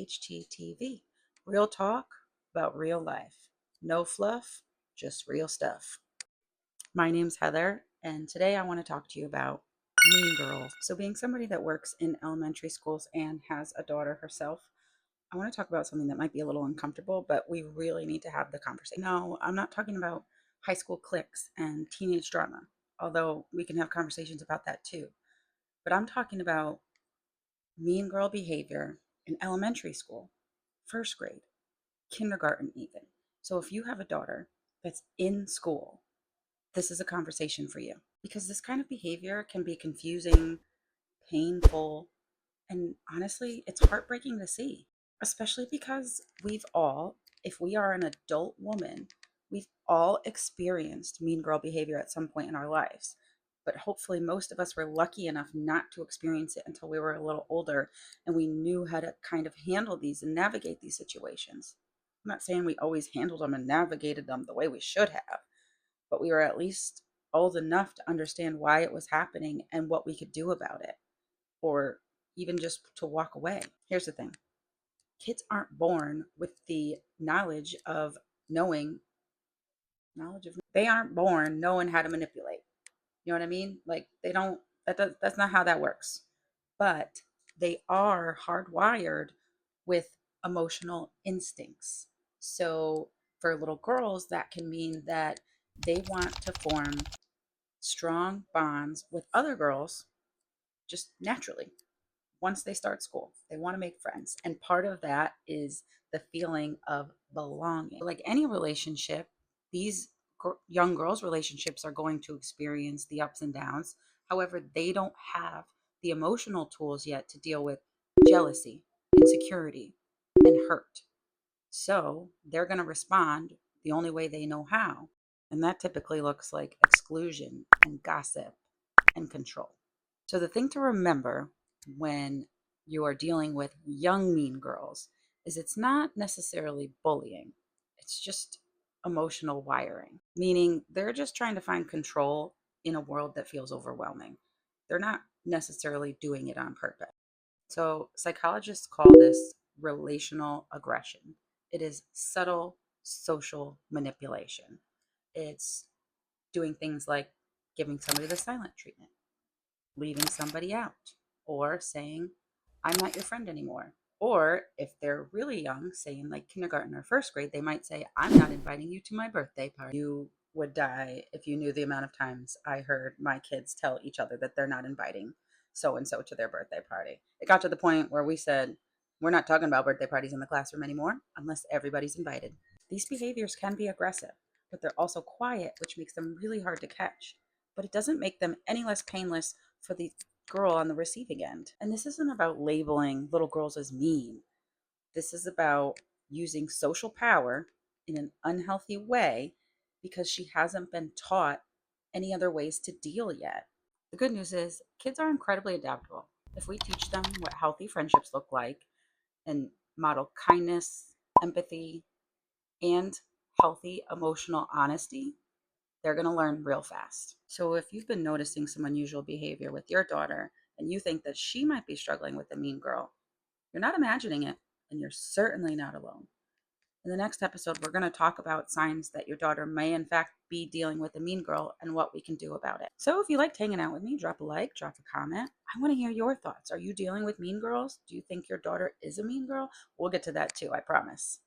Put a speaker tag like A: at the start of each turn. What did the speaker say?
A: HTTV. Real talk about real life. No fluff, just real stuff. My name's Heather, and today I want to talk to you about Mean Girls. So, being somebody that works in elementary schools and has a daughter herself, I want to talk about something that might be a little uncomfortable, but we really need to have the conversation. No, I'm not talking about high school cliques and teenage drama, although we can have conversations about that too. But I'm talking about mean girl behavior in elementary school, first grade, kindergarten, even. So if you have a daughter that's in school, this is a conversation for you because this kind of behavior can be confusing, painful, and honestly, it's heartbreaking to see, especially because we've all, if we are an adult woman, we've all experienced mean girl behavior at some point in our lives. But hopefully, most of us were lucky enough not to experience it until we were a little older and we knew how to kind of handle these and navigate these situations. I'm not saying we always handled them and navigated them the way we should have, but we were at least old enough to understand why it was happening and what we could do about it, or even just to walk away. Here's the thing: kids aren't born with the knowing knowledge of, they aren't born knowing how to manipulate. You know what I mean? Like they don't, that's not how that works. But they are hardwired with emotional instincts. So for little girls, that can mean that they want to form strong bonds with other girls just naturally. Once they start school, they want to make friends. And part of that is the feeling of belonging. Like any relationship, these young girls' relationships are going to experience the ups and downs. However, they don't have the emotional tools yet to deal with jealousy, insecurity, and hurt. So they're going to respond the only way they know how. And that typically looks like exclusion and gossip and control. So the thing to remember when you are dealing with young mean girls is it's not necessarily bullying. It's just emotional wiring, meaning they're just trying to find control in a world that feels overwhelming. They're not necessarily doing it on purpose. So psychologists call this relational aggression. It is subtle social manipulation. It's doing things like giving somebody the silent treatment, leaving somebody out, or saying, I'm not your friend anymore. Or if they're really young, say in like kindergarten or first grade, they might say, I'm not inviting you to my birthday party. You would die if you knew the amount of times I heard my kids tell each other that they're not inviting so and so to their birthday party. It got to the point where we said, we're not talking about birthday parties in the classroom anymore unless everybody's invited. These behaviors can be aggressive, but they're also quiet, which makes them really hard to catch. But it doesn't make them any less painless for the girl on the receiving end. And this isn't about labeling little girls as mean. This is about using social power in an unhealthy way because she hasn't been taught any other ways to deal yet. The good news is kids are incredibly adaptable. If we teach them what healthy friendships look like and model kindness, empathy, and healthy emotional honesty, they're going to learn real fast. So if you've been noticing some unusual behavior with your daughter and you think that she might be struggling with a mean girl, you're not imagining it, and you're certainly not alone. In the next episode, we're going to talk about signs that your daughter may, in fact, be dealing with a mean girl and what we can do about it. So if you liked hanging out with me, drop a like, drop a comment. I want to hear your thoughts. Are you dealing with mean girls? Do you think your daughter is a mean girl? We'll get to that too, I promise.